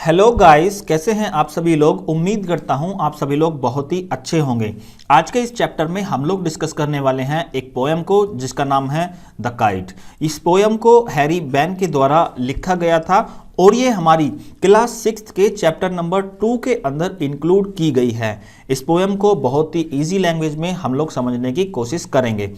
Hello guys, कैसे हैं आप सभी लोग। उम्मीद करता हूं आप सभी लोग बहुत ही अच्छे होंगे। आज के इस चैप्टर में हम लोग डिस्कस करने वाले हैं एक पोएम को जिसका नाम है द काइट। इस पोएम को हैरी बैन के द्वारा लिखा गया था और ये हमारी क्लास 6 के चैप्टर नंबर 2 के अंदर इंक्लूड की गई है। इस पोएम को बहुत ही इजी लैंग्वेज में हम लोग समझने की कोशिश करेंगे,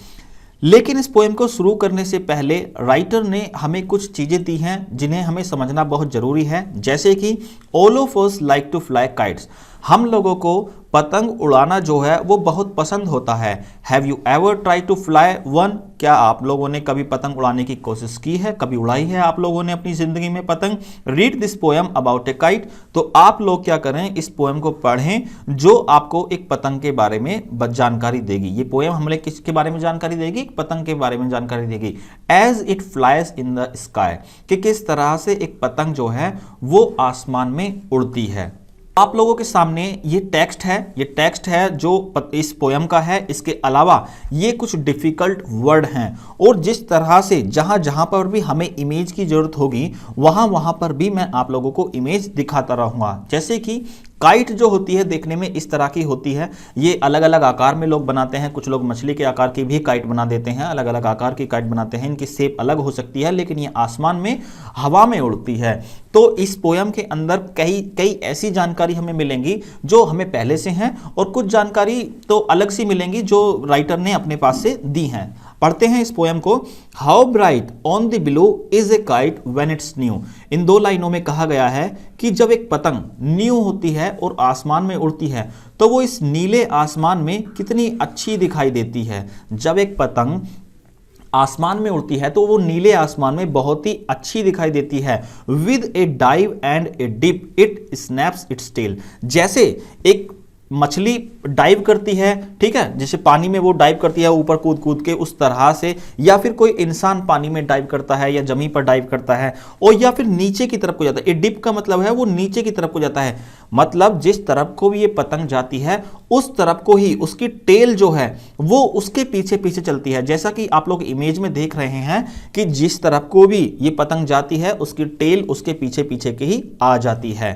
लेकिन इस पोएम को शुरू करने से पहले राइटर ने हमें कुछ चीज़ें दी हैं जिन्हें हमें समझना बहुत ज़रूरी है। जैसे कि all of us like to fly kites, हम लोगों को पतंग उड़ाना जो है वो बहुत पसंद होता है। Have you ever try to fly one, क्या आप लोगों ने कभी पतंग उड़ाने की कोशिश की है, कभी उड़ाई है आप लोगों ने अपनी ज़िंदगी में पतंग। Read this poem about A kite, तो आप लोग क्या करें, इस पोएम को पढ़ें जो आपको एक पतंग के बारे में जानकारी देगी। ये पोएम हमें किसके बारे में जानकारी देगी, पतंग के बारे में जानकारी देगी। As it flies in the sky, कि किस तरह से एक पतंग जो है वो आसमान में उड़ती है। आप लोगों के सामने ये टेक्स्ट है जो इस पोयम का है। इसके अलावा ये कुछ डिफिकल्ट वर्ड हैं और जिस तरह से जहां पर भी हमें इमेज की जरूरत होगी वहां पर भी मैं आप लोगों को इमेज दिखाता रहूंगा। जैसे कि काइट जो होती है देखने में इस तरह की होती है। ये अलग अलग आकार में लोग बनाते हैं, कुछ लोग मछली के आकार की भी काइट बना देते हैं, अलग अलग आकार की काइट बनाते हैं। इनकी शेप अलग हो सकती है, लेकिन ये आसमान में हवा में उड़ती है। तो इस पोयम के अंदर कई ऐसी जानकारी हमें मिलेंगी जो हमें पहले से हैं और कुछ जानकारी तो अलग सी मिलेंगी जो राइटर ने अपने पास से दी हैं। पढ़ते हैं इस पोयम को। How bright on the blue is a kite when it's new. इन दो लाइनों में कहा गया है कि जब एक पतंग न्यू होती है और आसमान में उड़ती है तो वो इस नीले आसमान में कितनी अच्छी दिखाई देती है। जब एक पतंग आसमान में उड़ती है तो वो नीले आसमान में बहुत ही अच्छी दिखाई देती है। With a dive and a dip it snaps its tail, जैसे एक मछली डाइव करती है, ठीक है, जैसे पानी में वो डाइव करती है ऊपर कूद कूद के, उस तरह से, या फिर कोई इंसान पानी में डाइव करता है या जमीन पर डाइव करता है, और या फिर नीचे की तरफ को जाता है। ए डिप का मतलब है वो नीचे की तरफ को जाता है, मतलब जिस तरफ को भी ये पतंग जाती है उस तरफ को ही उसकी टेल जो है वो उसके पीछे पीछे चलती है। जैसा कि आप लोग इमेज में देख रहे हैं कि जिस तरफ को भी ये पतंग जाती है उसकी टेल उसके पीछे पीछे के ही आ जाती है।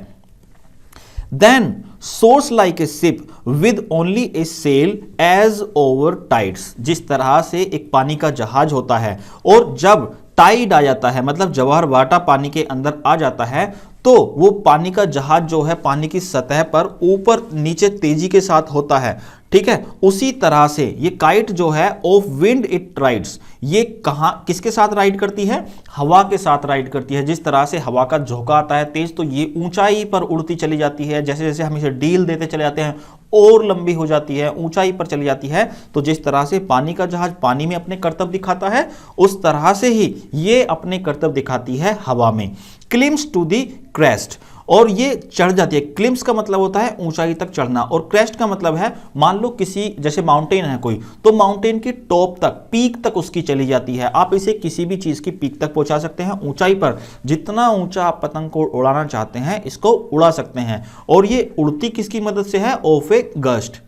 Then soars like a ship with only a sail as over tides, जिस तरह से एक पानी का जहाज होता है और जब टाइड आ जाता है, मतलब जवाहर भाटा पानी के अंदर आ जाता है, तो वो पानी का जहाज जो है पानी की सतह पर ऊपर नीचे तेजी के साथ होता है, ठीक है। उसी तरह से ये काइट जो है ऑफ विंड इट राइड्स, ये कहां किसके साथ राइड करती है, हवा के साथ राइड करती है। जिस तरह से हवा का झोंका आता है तेज, तो ये ऊंचाई पर उड़ती चली जाती है। जैसे जैसे हम इसे ढील देते चले जाते हैं और लंबी हो जाती है, ऊंचाई पर चली जाती है। तो जिस तरह से पानी का जहाज पानी में अपने करतब दिखाता है उस तरह से ही ये अपने करतब दिखाती है हवा में। क्लिम्स टू दी क्रेस्ट, और ये चढ़ जाती है। क्लिम्स का मतलब होता है ऊंचाई तक चढ़ना, और क्रेस्ट का मतलब है मान लो किसी जैसे माउंटेन है कोई, तो माउंटेन की टॉप तक, पीक तक उसकी चली जाती है। आप इसे किसी भी चीज की पीक तक पहुंचा सकते हैं, ऊंचाई पर जितना ऊंचा आप पतंग को उड़ाना चाहते हैं इसको उड़ा सकते हैं। और ये उड़ती किसकी मदद से है, ऑफ ए गस्ट।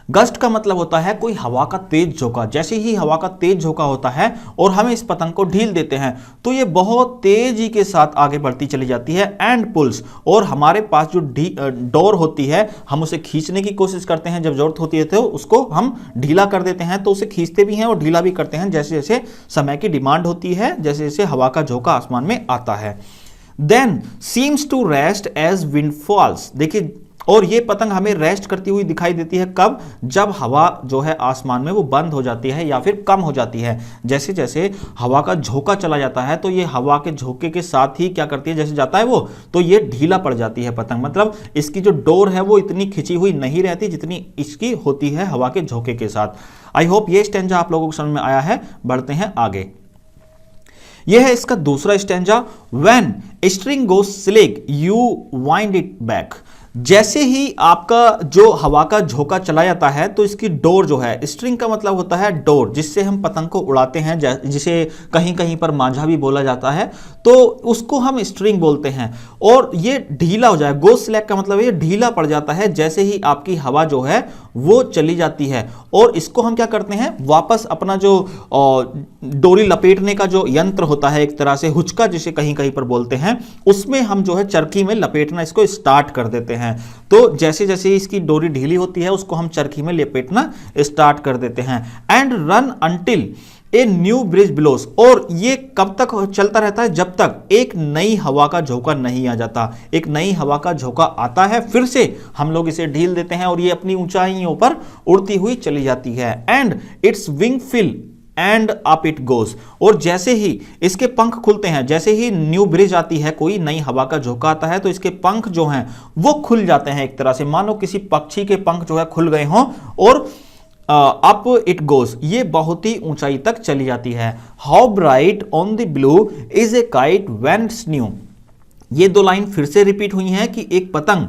गस्ट का मतलब होता है कोई हवा का तेज झोंका। जैसे ही हवा का तेज झोंका होता है और हम इस पतंग को ढील देते हैं तो ये बहुत तेजी के साथ आगे बढ़ती चली जाती है। एंड पुल्स, और हमारे पास जो डोर होती है हम उसे खींचने की कोशिश करते हैं, जब जरूरत होती है तो उसको हम ढीला कर देते हैं, तो उसे खींचते भी हैं और ढीला भी करते हैं जैसे जैसे समय की डिमांड होती है, जैसे जैसे हवा का झोंका आसमान में आता है। Then seems to rest as wind falls, देखिए, और ये पतंग हमें रेस्ट करती हुई दिखाई देती है कब, जब हवा जो है आसमान में वो बंद हो जाती है या फिर कम हो जाती है। जैसे जैसे हवा का झोंका चला जाता है तो ये हवा के झोंके के साथ ही क्या करती है, जैसे जाता है वो, तो ये ढीला पड़ जाती है पतंग, मतलब इसकी जो डोर है वो इतनी खिंची हुई नहीं रहती जितनी इसकी होती है हवा के झोंके के साथ। आई होप ये स्टैंजा आप लोगों को समझ में आया है। बढ़ते हैं आगे। यह है इसका दूसरा stanza. When string goes slick you wind it back, जैसे ही आपका जो हवा का झोंका चला जाता है तो इसकी डोर जो है, स्ट्रिंग का मतलब होता है डोर, जिससे हम पतंग को उड़ाते हैं, जिसे कहीं कहीं पर मांझा भी बोला जाता है, तो उसको हम स्ट्रिंग बोलते हैं। और ये ढीला हो जाए, गो स्लैक का मतलब ये ढीला पड़ जाता है जैसे ही आपकी हवा जो है वो चली जाती है। और इसको हम क्या करते हैं, वापस अपना जो डोरी लपेटने का जो यंत्र होता है, एक तरह से हुचका जिसे कहीं कहीं पर बोलते हैं, उसमें हम जो है चरखी में लपेटना इसको स्टार्ट कर देते हैं। तो जैसे जैसे इसकी डोरी ढीली होती है उसको हम चरखी में लपेटना स्टार्ट कर देते हैं। And run until a new bridge blows, और ये कब तक चलता रहता है, जब तक एक नई हवा का झोंका नहीं आ जाता। एक नई हवा का झोंका आता है, फिर से हम लोग इसे ढील देते हैं और ये अपनी ऊंचाइयों पर उड़ती हुई चली जाती है। And its wing fill and up it goes, और जैसे ही इसके पंख खुलते हैं, जैसे ही न्यू ब्रिज आती है, कोई नई हवा का झोंका आता है, तो इसके पंख जो हैं वो खुल जाते हैं, एक तरह से मानो किसी पक्षी के पंख जो है खुल गए हों, और अप इट गोज, ये बहुत ही ऊंचाई तक चली जाती है। How bright on the blue is a kite when it's new, ये दो लाइन फिर से रिपीट हुई हैं कि एक पतंग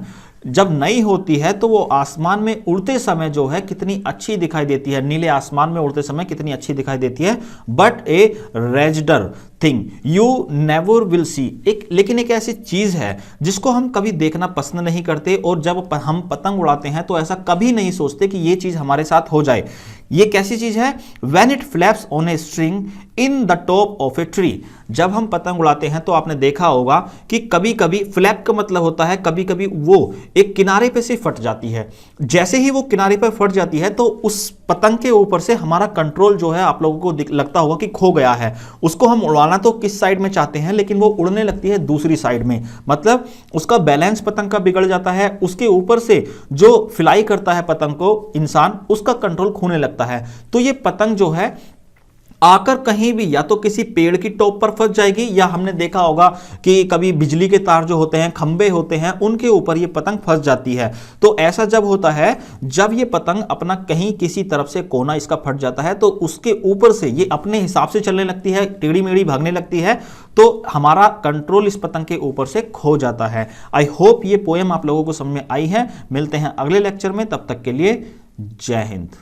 जब नई होती है तो वो आसमान में उड़ते समय जो है कितनी अच्छी दिखाई देती है, नीले आसमान में उड़ते समय कितनी अच्छी दिखाई देती है। बट ए रेजडर thing you never will see, लेकिन एक ऐसी चीज है जिसको हम कभी देखना पसंद नहीं करते, और जब हम पतंग उड़ाते हैं तो ऐसा कभी नहीं सोचते कि ये चीज हमारे साथ हो जाए। ये कैसी चीज है, when it flaps on a string in the top of a tree, जब हम पतंग उड़ाते हैं तो आपने देखा होगा कि कभी कभी फ्लैप का मतलब होता है कभी कभी वो एक किनारे पे से फट जाती है। जैसे ही वो किनारे पर फट जाती है तो उस पतंग के ऊपर से हमारा कंट्रोल जो है आप लोगों को लगता होगा कि खो गया है। उसको हम उड़ाना तो किस साइड में चाहते हैं, लेकिन वो उड़ने लगती है दूसरी साइड में, मतलब उसका बैलेंस पतंग का बिगड़ जाता है। उसके ऊपर से जो फ्लाई करता है पतंग को इंसान, उसका कंट्रोल खोने लगता है। तो ये पतंग जो है आकर कहीं भी या तो किसी पेड़ की टॉप पर फंस जाएगी, या हमने देखा होगा कि कभी बिजली के तार जो होते हैं, खंबे होते हैं, उनके ऊपर ये पतंग फंस जाती है। तो ऐसा जब होता है, जब ये पतंग अपना कहीं किसी तरफ से कोना इसका फट जाता है तो उसके ऊपर से ये अपने हिसाब से चलने लगती है, टेढ़ी मेढ़ी भागने लगती है, तो हमारा कंट्रोल इस पतंग के ऊपर से खो जाता है। आई होप ये पोएम आप लोगों को समझ में आई है। मिलते हैं अगले लेक्चर में, तब तक के लिए जय हिंद।